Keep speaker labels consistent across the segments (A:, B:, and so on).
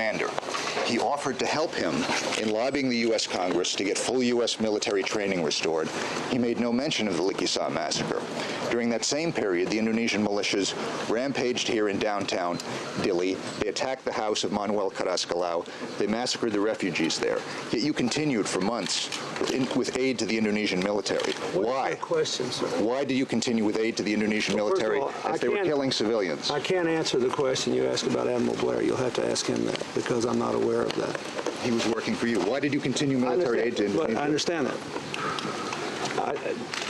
A: commander. He offered to help him in lobbying the U.S. Congress to get full U.S. military training restored. He made no mention of the Likisah massacre. During that same period, the Indonesian militias rampaged here in downtown Dili. They attacked the house of Manuel Carrascalao. They massacred the refugees there. Yet you continued for months with aid to the Indonesian military. Why?
B: Question, sir?
A: Why did you continue with aid to the Indonesian military as they were killing civilians?
B: I can't answer the question you asked about Admiral Blair. You'll have to ask him that, because I'm not aware of that.
A: He was working for you. Why did you continue military aid to Indonesia?
B: I understand that.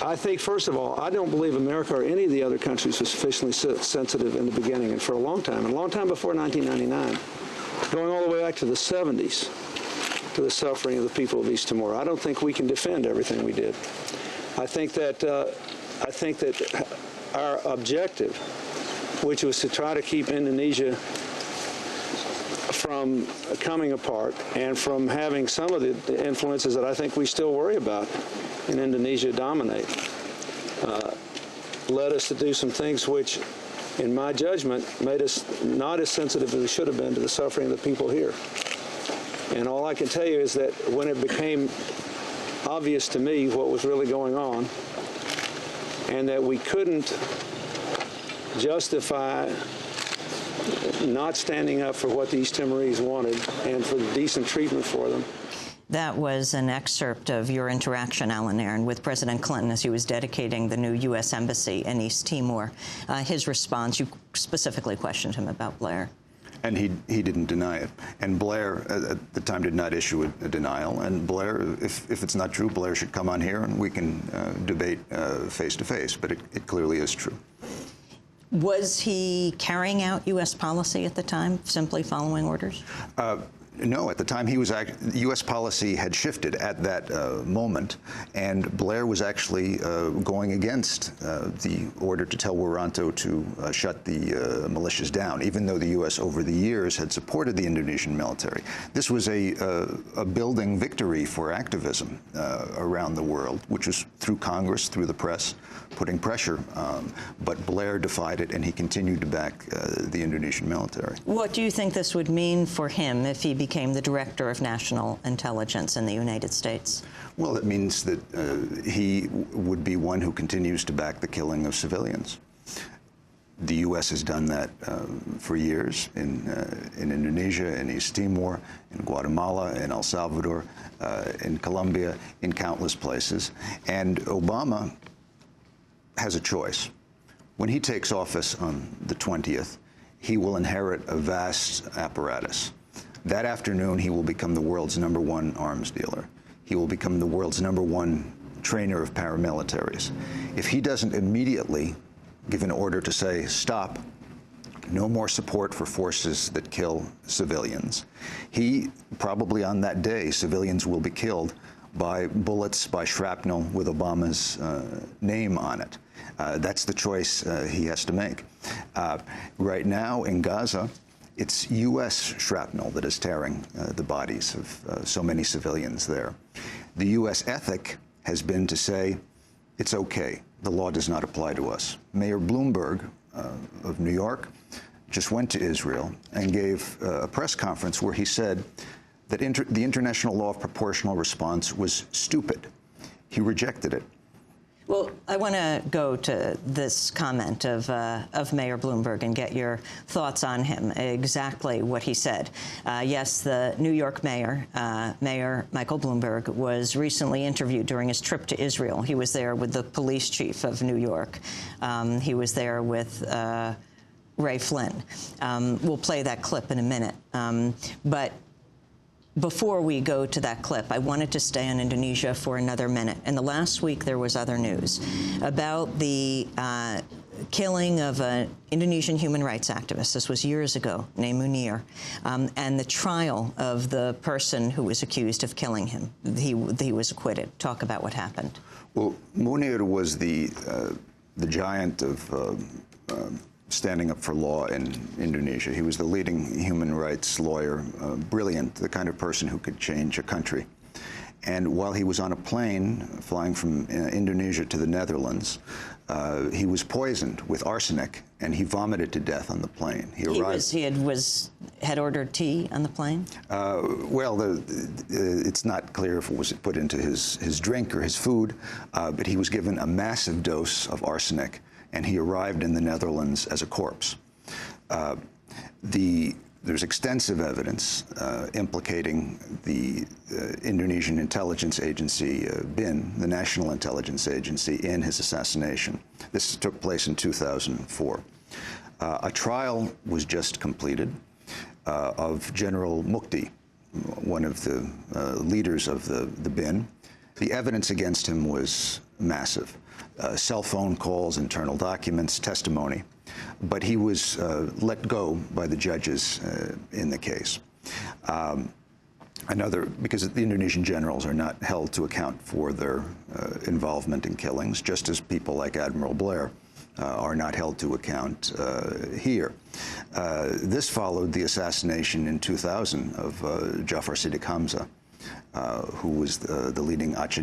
B: I think, first of all, I don't believe America or any of the other countries was sufficiently sensitive in the beginning and for a long time before 1999, going all the way back to the 70s, to the suffering of the people of East Timor. I don't think we can defend everything we did. I think that our objective, which was to try to keep Indonesia from coming apart and from having some of the influences that I think we still worry about in Indonesia dominate, led us to do some things which, in my judgment, made us not as sensitive as we should have been to the suffering of the people here. And all I can tell you is that when it became obvious to me what was really going on, and that we couldn't justify not standing up for what the East Timorese wanted and for decent treatment for them.
C: That was an excerpt of your interaction, Allan Nairn, with President Clinton as he was dedicating the new U.S. Embassy in East Timor. His response, you specifically questioned him about Blair.
D: And he didn't deny it. And Blair, at the time, did not issue a denial. And Blair, if it's not true, Blair should come on here and we can debate face to face. But it clearly is true.
C: Was he carrying out U.S. policy at the time, simply following orders?
D: No, at the time U.S. policy had shifted at that moment, and Blair was actually going against the order to tell Wiranto to shut the militias down, even though the U.S. over the years had supported the Indonesian military. This was a building victory for activism around the world, which was through Congress, through the press, putting pressure. But Blair defied it, and he continued to back the Indonesian military.
C: What do you think this would mean for him if he became the Director of National Intelligence in the United States?
D: Well, it means that he would be one who continues to back the killing of civilians. The U.S. has done that for years in Indonesia, in East Timor, in Guatemala, in El Salvador, in Colombia, in countless places. And Obama has a choice. When he takes office on the 20th, he will inherit a vast apparatus. That afternoon, he will become the world's #1 arms dealer. He will become the world's #1 trainer of paramilitaries. If he doesn't immediately give an order to say, stop, no more support for forces that kill civilians, probably on that day, civilians will be killed by bullets, by shrapnel with Obama's name on it. That's the choice he has to make. Right now in Gaza, it's U.S. shrapnel that is tearing the bodies of so many civilians there. The U.S. ethic has been to say, it's okay, the law does not apply to us. Mayor Bloomberg of New York just went to Israel and gave a press conference where he said that the international law of proportional response was stupid. He rejected it.
C: Well, I want to go to this comment of Mayor Bloomberg and get your thoughts on him, exactly what he said. Yes, the New York mayor, Mayor Michael Bloomberg, was recently interviewed during his trip to Israel. He was there with the police chief of New York. He was there with Ray Flynn. We'll play that clip in a minute. But before we go to that clip, I wanted to stay on Indonesia for another minute. In the last week, there was other news about the killing of an Indonesian human rights activist. This was years ago, named Munir, and the trial of the person who was accused of killing him. He was acquitted. Talk about what happened.
D: Well, Munir was the giant of standing up for law in Indonesia. He was the leading human rights lawyer, brilliant, the kind of person who could change a country. And while he was on a plane flying from Indonesia to the Netherlands, He was poisoned with arsenic, and he vomited to death on the plane. He
C: had ordered tea on the plane?
D: Well, it's not clear if it was put into his drink or his food, but he was given a massive dose of arsenic, and he arrived in the Netherlands as a corpse. There's extensive evidence implicating the Indonesian intelligence agency, BIN, the National Intelligence Agency, in his assassination. This took place in 2004. A trial was just completed of General Mukti, one of the leaders of the BIN. The evidence against him was massive. Cell phone calls, internal documents, testimony. But he was let go by the judges in the case. Because the Indonesian generals are not held to account for their involvement in killings, just as people like Admiral Blair are not held to account here. This followed the assassination in 2000 of Jafar Siddiq Hamza, who was the leading Aceh